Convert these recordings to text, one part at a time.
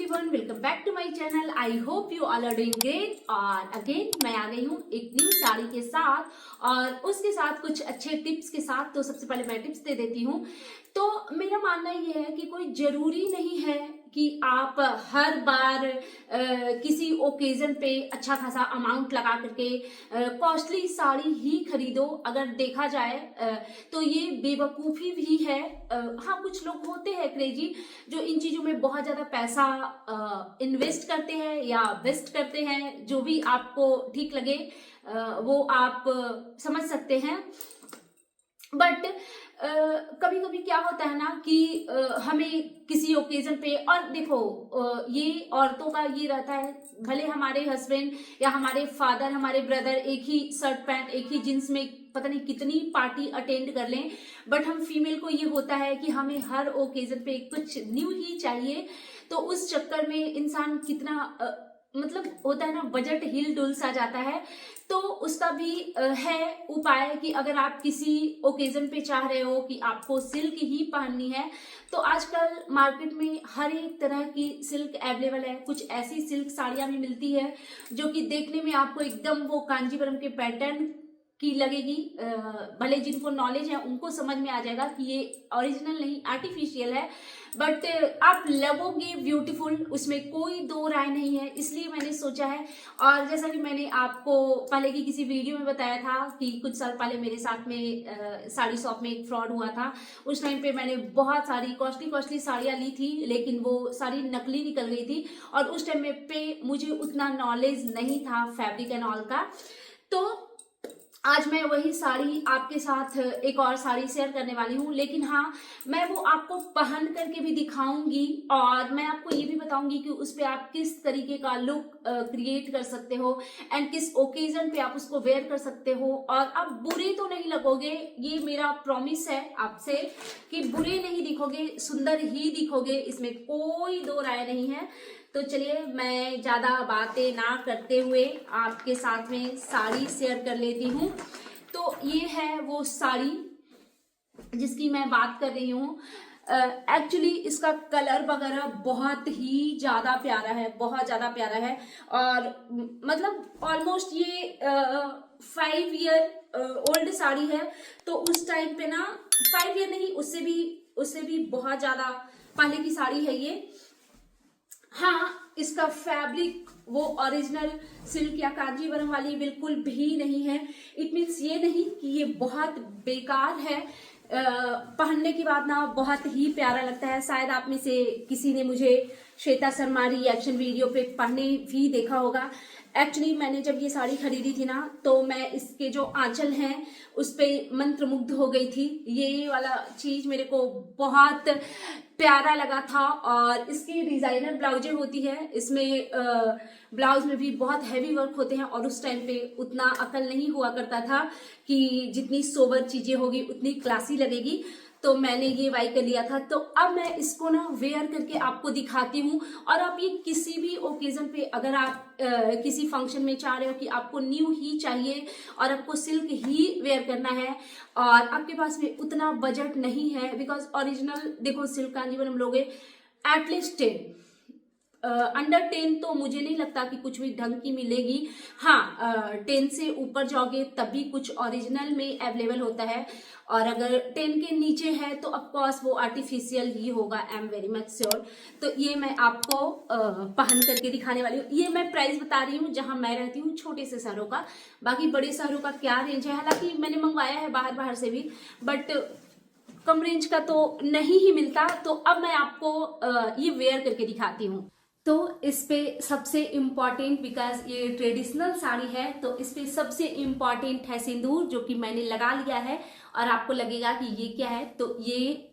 Everyone, welcome back to my channel. I hope you all are doing great. और again मैं आ गई हूँ एक न्यू साड़ी के साथ और उसके साथ कुछ अच्छे टिप्स के साथ। तो सबसे पहले मैं टिप्स दे देती हूँ। तो मेरा मानना ये है कि कोई जरूरी नहीं है कि आप हर बार किसी ओकेजन पे अच्छा खासा अमाउंट लगा करके कॉस्टली साड़ी ही खरीदो। अगर देखा जाए तो ये बेवकूफ़ी भी है। हाँ, कुछ लोग होते हैं क्रेजी जो इन चीज़ों में बहुत ज़्यादा पैसा इन्वेस्ट करते हैं या वेस्ट करते हैं। जो भी आपको ठीक लगे वो आप समझ सकते हैं। बट कभी कभी क्या होता है ना कि हमें किसी ओकेजन पे, और देखो ये औरतों का ये रहता है, भले हमारे हस्बैंड या हमारे फादर, हमारे ब्रदर एक ही शर्ट पैंट एक ही जींस में पता नहीं कितनी पार्टी अटेंड कर लें, बट हम फीमेल को ये होता है कि हमें हर ओकेजन पे कुछ न्यू ही चाहिए। तो उस चक्कर में इंसान कितना मतलब होता है ना, बजट हिल डुल सा जाता है। तो उसका भी है उपाय कि अगर आप किसी ओकेजन पे चाह रहे हो कि आपको सिल्क ही पहननी है, तो आजकल मार्केट में हर एक तरह की सिल्क अवेलेबल है। कुछ ऐसी सिल्क साड़ियां भी मिलती है जो कि देखने में आपको एकदम वो कांजीवरम के पैटर्न की लगेगी। भले जिनको नॉलेज है उनको समझ में आ जाएगा कि ये ओरिजिनल नहीं आर्टिफिशियल है, बट आप लगोगे ब्यूटीफुल, उसमें कोई दो राय नहीं है। इसलिए मैंने सोचा है। और जैसा कि मैंने आपको पहले की किसी वीडियो में बताया था कि कुछ साल पहले मेरे साथ में साड़ी शॉप में एक फ्रॉड हुआ था। उस टाइम पे मैंने बहुत सारी कॉस्टली साड़ियाँ ली थी, लेकिन वो साड़ी नकली निकल गई थी। और उस टाइम में पे मुझे उतना नॉलेज नहीं था फैब्रिक एंड ऑल का। तो आज मैं वही साड़ी आपके साथ एक और साड़ी शेयर करने वाली हूँ, लेकिन हाँ, मैं वो आपको पहन करके भी दिखाऊंगी और मैं आपको ये भी बताऊंगी कि उस पर आप किस तरीके का लुक क्रिएट कर सकते हो एंड किस ओकेजन पे आप उसको वेयर कर सकते हो। और आप बुरे तो नहीं लगोगे, ये मेरा प्रॉमिस है आपसे कि बुरे नहीं दिखोगे, सुंदर ही दिखोगे, इसमें कोई दो राय नहीं है। तो चलिए मैं ज़्यादा बातें ना करते हुए आपके साथ में साड़ी शेयर कर लेती हूँ। तो ये है वो साड़ी जिसकी मैं बात कर रही हूँ। एक्चुअली इसका कलर वगैरह बहुत ही ज़्यादा प्यारा है, बहुत ज़्यादा प्यारा है। और मतलब ऑलमोस्ट ये 5 ईयर ओल्ड साड़ी है। तो उस टाइम पे ना 5 ईयर नहीं, उससे भी बहुत ज़्यादा पहले की साड़ी है ये। हाँ, इसका फैब्रिक वो ओरिजिनल सिल्क या कांजीवरम वाली बिल्कुल भी नहीं है। इट मीन्स ये नहीं कि ये बहुत बेकार है, पहनने के बाद ना बहुत ही प्यारा लगता है। शायद आप में से किसी ने मुझे श्वेता शर्मा रिएक्शन वीडियो पे पहने भी देखा होगा। एक्चुअली मैंने जब ये साड़ी खरीदी थी ना, तो मैं इसके जो आंचल हैं उस पे मंत्रमुग्ध हो गई थी। ये वाला चीज मेरे को बहुत प्यारा लगा था। और इसकी डिजाइनर ब्लाउजें होती है, इसमें ब्लाउज में भी बहुत हैवी वर्क होते हैं। और उस टाइम पे उतना अकल नहीं हुआ करता था कि जितनी सोबर चीजें होगी उतनी क्लासी लगेगी। तो मैंने ये बाई कर लिया था। तो अब मैं इसको ना वेयर करके आपको दिखाती हूँ। और आप ये किसी भी ओकेजन पे, अगर आप किसी फंक्शन में चाह रहे हो कि आपको न्यू ही चाहिए और आपको सिल्क ही वेयर करना है और आपके पास में उतना बजट नहीं है, बिकॉज ओरिजिनल देखो सिल्क कांजीवरम लोगे एटलीस्ट 10, अंडर 10 तो मुझे नहीं लगता कि कुछ भी ढंग की मिलेगी। हाँ, 10 से ऊपर जाओगे तभी कुछ ओरिजिनल में अवेलेबल होता है। और अगर 10 के नीचे है तो ऑफकोर्स वो आर्टिफिशियल ही होगा, I am very much sure. तो ये मैं आपको पहन करके दिखाने वाली हूँ। ये मैं प्राइस बता रही हूँ जहां मैं रहती हूँ, छोटे से शहरों का। बाकी बड़े शहरों का क्या रेंज है, हालांकि मैंने मंगवाया है बाहर से भी, बट कम रेंज का तो नहीं ही मिलता। तो अब मैं आपको ये वेयर करके दिखाती हूँ। तो इस पे सबसे इम्पॉर्टेंट, बिकॉज ये ट्रेडिशनल साड़ी है, तो इस पे सबसे इम्पॉर्टेंट है सिंदूर, जो कि मैंने लगा लिया है। और आपको लगेगा कि ये क्या है, तो ये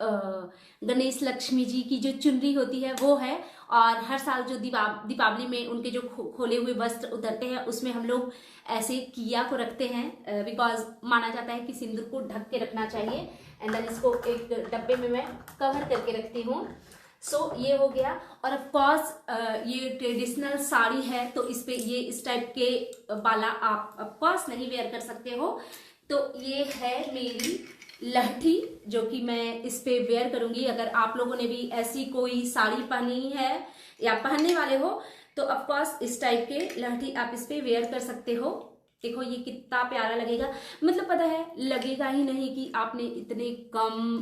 गणेश लक्ष्मी जी की जो चुनरी होती है वो है। और हर साल जो दीपावली में उनके जो खोले हुए वस्त्र उतरते हैं उसमें हम लोग ऐसे किया को रखते हैं, बिकॉज माना जाता है कि सिंदूर को ढक के रखना चाहिए। एंड देन इसको एक डब्बे में मैं कवर करके रखती हूँ। सो ये हो गया। और ऑफ कोर्स ये ट्रेडिशनल साड़ी है, तो इस पे ये इस टाइप के बाला आप ऑफ कोर्स नहीं वेयर कर सकते हो। तो ये है मेरी लहठी जो कि मैं इस पे वेयर करूंगी। अगर आप लोगों ने भी ऐसी कोई साड़ी पहनी है या पहनने वाले हो तो ऑफकोर्स इस टाइप के लहठी आप इस पे वेयर कर सकते हो। देखो ये कितना प्यारा लगेगा, मतलब पता है लगेगा ही नहीं कि आपने इतने कम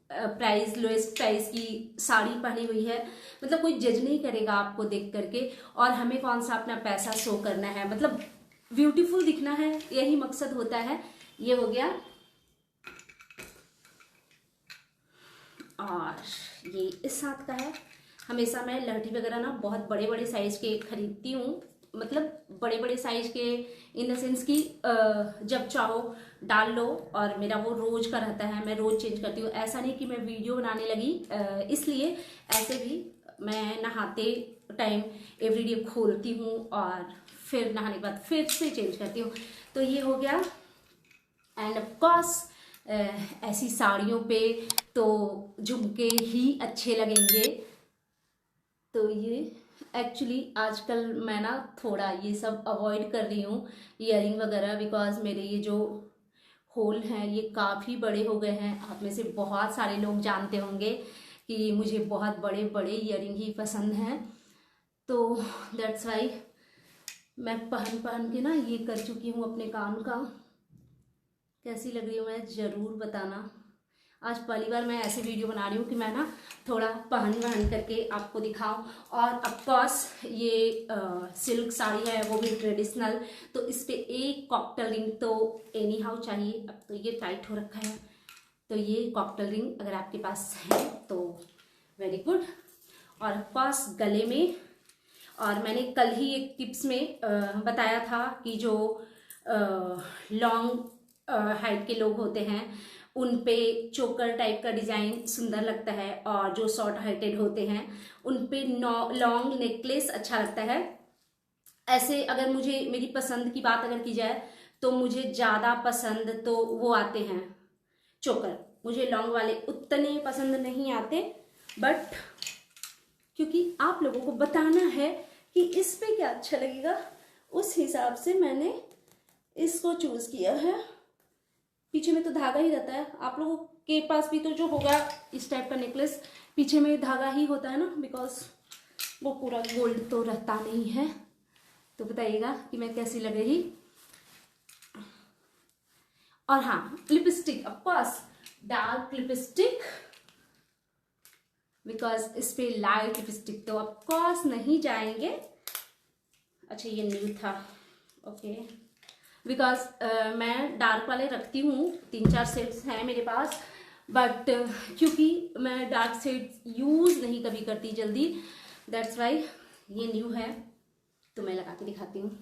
प्राइस, लोएस्ट प्राइस की साड़ी पहनी हुई है। मतलब कोई जज नहीं करेगा आपको देख करके, और हमें कौन सा अपना पैसा शो करना है, मतलब ब्यूटीफुल दिखना है, यही मकसद होता है। ये हो गया। और ये इस साथ का है। हमेशा मैं लहठी वगैरह ना बहुत बड़े बड़े साइज के खरीदती हूँ, मतलब बड़े बड़े साइज के इन द सेंस कि जब चाहो डाल लो, और मेरा वो रोज का रहता है, मैं रोज चेंज करती हूँ। ऐसा नहीं कि मैं वीडियो बनाने लगी इसलिए, ऐसे भी मैं नहाते टाइम एवरीडे खोलती हूँ और फिर नहाने के बाद फिर से चेंज करती हूँ। तो ये हो गया। एंड ऑफ कोर्स ऐसी साड़ियों पे तो झुमके ही अच्छे लगेंगे। तो ये एक्चुअली आजकल मैं ना थोड़ा ये सब अवॉइड कर रही हूँ, ईयरिंग वगैरह, बिकॉज मेरे ये जो होल हैं ये काफ़ी बड़े हो गए हैं। आप में से बहुत सारे लोग जानते होंगे कि मुझे बहुत बड़े बड़े ईयरिंग ही पसंद हैं। तो दैट्स वाई मैं पहन पहन के ना ये कर चुकी हूँ अपने कान का। कैसी लग रही हूँ मैं ज़रूर बताना। आज पहली बार मैं ऐसे वीडियो बना रही हूँ कि मैं ना थोड़ा पहन वहन करके आपको दिखाऊं। और ऑफकोर्स ये सिल्क साड़ी है, वो भी ट्रेडिशनल, तो इस पर एक कॉकटेल रिंग तो एनी हाउ चाहिए। अब तो ये टाइट हो रखा है, तो ये कॉकटेल रिंग अगर आपके पास है तो वेरी गुड। और ऑफकोर्स गले में, और मैंने कल ही एक टिप्स में बताया था कि जो लॉन्ग हाइट के लोग होते हैं उन पे चोकर टाइप का डिजाइन सुंदर लगता है, और जो शॉर्ट हाइटेड होते हैं उन पे लॉन्ग नेकलेस अच्छा लगता है। ऐसे अगर मुझे मेरी पसंद की बात अगर की जाए तो मुझे ज़्यादा पसंद तो वो आते हैं चोकर। मुझे लॉन्ग वाले उतने पसंद नहीं आते, बट क्योंकि आप लोगों को बताना है कि इस पे क्या अच्छा लगेगा, उस हिसाब से मैंने इसको चूज किया है। पीछे में तो धागा ही रहता है, आप लोगों के पास भी तो जो होगा इस टाइप का नेकलेस पीछे में धागा ही होता है ना, बिकॉज वो पूरा गोल्ड तो रहता नहीं है। तो बताइएगा कि मैं कैसी लग रही। और हाँ, lipstick, of course dark lipstick, because इस पे लाइट लिपस्टिक तो ऑफकोर्स नहीं जाएंगे। अच्छा ये न्यू था, ओके। बिकॉज मैं डार्क वाले रखती हूँ, 3-4 शेड्स हैं मेरे पास, बट क्योंकि मैं डार्क शेड्स यूज़ नहीं कभी करती जल्दी, दैट्स वाई ये न्यू है, तो मैं लगा के दिखाती हूँ।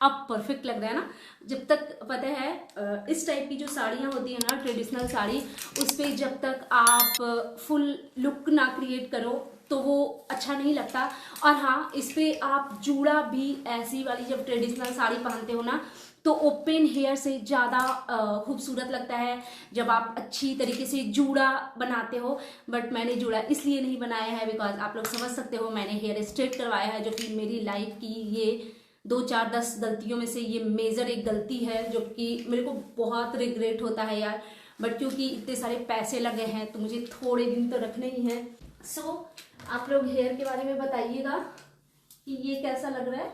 अब परफेक्ट लग रहा है ना। जब तक पता है इस टाइप की जो साड़ियाँ होती है ना, ट्रेडिशनल साड़ी, उस पर जब तक आप फुल लुक ना क्रिएट करो तो वो अच्छा नहीं लगता। और हाँ, इस पे आप जूड़ा भी ऐसी वाली जब ट्रेडिशनल साड़ी पहनते हो ना तो ओपन हेयर से ज़्यादा खूबसूरत लगता है जब आप अच्छी तरीके से जूड़ा बनाते हो। बट मैंने जूड़ा इसलिए नहीं बनाया है बिकॉज आप लोग समझ सकते हो, मैंने हेयर स्ट्रेट करवाया है, जो कि मेरी लाइफ की ये 2-4-10 गलतियों में से ये मेजर एक गलती है, जो कि मेरे को बहुत रिग्रेट होता है यार। बट क्योंकि इतने सारे पैसे लगे हैं तो मुझे थोड़े दिन तो रखने ही हैं। सो आप लोग हेयर के बारे में बताइएगा कि ये कैसा लग रहा है।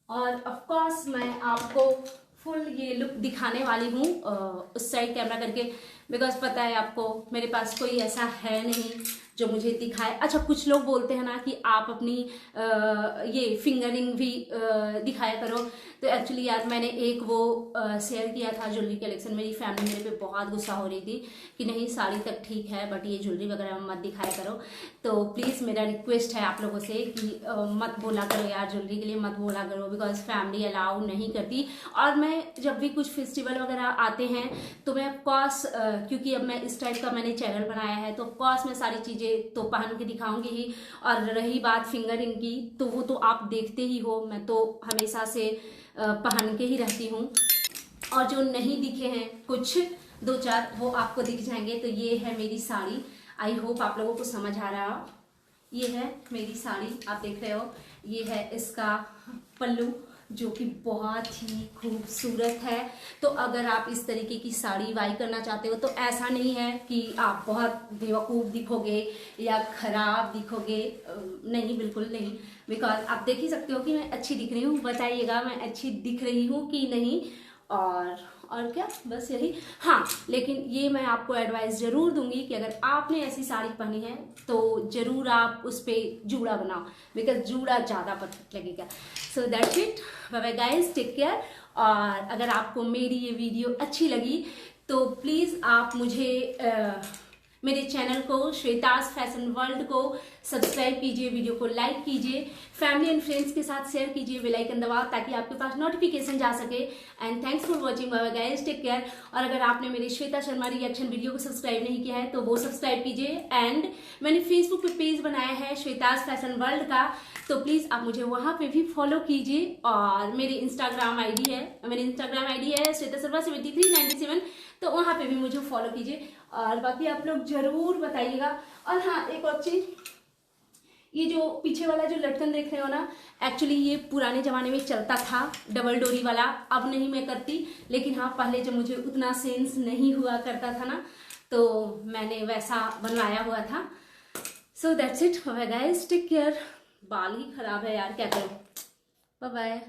और ऑफ कोर्स मैं आपको फुल ये लुक दिखाने वाली हूँ उस साइड कैमरा करके, बिकॉज पता है आपको मेरे पास कोई ऐसा है नहीं जो मुझे दिखाए। अच्छा, कुछ लोग बोलते हैं ना कि आप अपनी ये फिंगरिंग भी दिखाया करो, तो एक्चुअली यार मैंने एक वो शेयर किया था ज्वेलरी कलेक्शन। मेरी फैमिली मेरे पे बहुत गुस्सा हो रही थी कि नहीं साड़ी तक ठीक है बट ये ज्वेलरी वगैरह मत दिखाया करो। तो प्लीज़ मेरा रिक्वेस्ट है आप लोगों से कि मत बोला करो यार, ज्वेलरी के लिए मत बोला करो, बिकॉज फैमिली अलाउ नहीं करती। और मैं जब भी कुछ फेस्टिवल वगैरह आते हैं तो मैं ऑफकोर्स क्योंकि अब मैं इस टाइप का मैंने चैनल बनाया है तो ऑफकोर्स मैं सारी चीज़ें तो पहन के दिखाऊंगी ही। और रही बात फिंगरिंग की तो वो तो आप देखते ही हो, मैं तो हमेशा से पहन के ही रहती हूँ। और जो नहीं दिखे हैं कुछ 2-4 वो आपको दिख जाएंगे। तो ये है मेरी साड़ी, आई होप आप लोगों को समझ आ रहा हो। ये है मेरी साड़ी, आप देख रहे हो, ये है इसका पल्लू जो कि बहुत ही खूबसूरत है। तो अगर आप इस तरीके की साड़ी बाई करना चाहते हो तो ऐसा नहीं है कि आप बहुत बेवकूफ़ दिखोगे या खराब दिखोगे, नहीं, बिल्कुल नहीं। बिकॉज आप देख ही सकते हो कि मैं अच्छी दिख रही हूँ, बताइएगा मैं अच्छी दिख रही हूँ कि नहीं। और क्या, बस यही। हाँ, लेकिन ये मैं आपको एडवाइस जरूर दूंगी कि अगर आपने ऐसी साड़ी पहनी है तो जरूर आप उस पर जूड़ा बनाओ, बिकॉज जूड़ा ज़्यादा परफेक्ट लगेगा। So that's it, bye bye guys, take care. और अगर आपको मेरी ये वीडियो अच्छी लगी तो प्लीज़ आप मुझे मेरे चैनल को, श्वेताज फैशन वर्ल्ड को सब्सक्राइब कीजिए, वीडियो को लाइक कीजिए, फैमिली एंड फ्रेंड्स के साथ शेयर कीजिए, बेल आइकन दबाओ ताकि आपके पास नोटिफिकेशन जा सके। And thanks for watching, bye bye guys, take care. और अगर आपने मेरे श्वेता शर्मा रिएक्शन वीडियो को सब्सक्राइब नहीं किया है तो वो सब्सक्राइब कीजिए। एंड मैंने फेसबुक पे पेज बनाया है श्वेताज फैशन वर्ल्ड का, तो प्लीज़ आप मुझे वहाँ पे भी फॉलो कीजिए। और मेरी इंस्टाग्राम आईडी है श्वेता शर्मा 7397, तो वहाँ पे भी मुझे फॉलो कीजिए। और बाकी आप लोग जरूर बताइएगा। और हाँ, एक और चीज़, ये जो पीछे वाला जो लटकन देख रहे हो ना, एक्चुअली ये पुराने ज़माने में चलता था, डबल डोरी वाला। अब नहीं मैं करती, लेकिन हाँ पहले जब मुझे उतना सेंस नहीं हुआ करता था ना, तो मैंने वैसा बनवाया हुआ था। So that's it, bye guys, take care. बाल ही खराब है यार, क्या करूँ। Bye bye.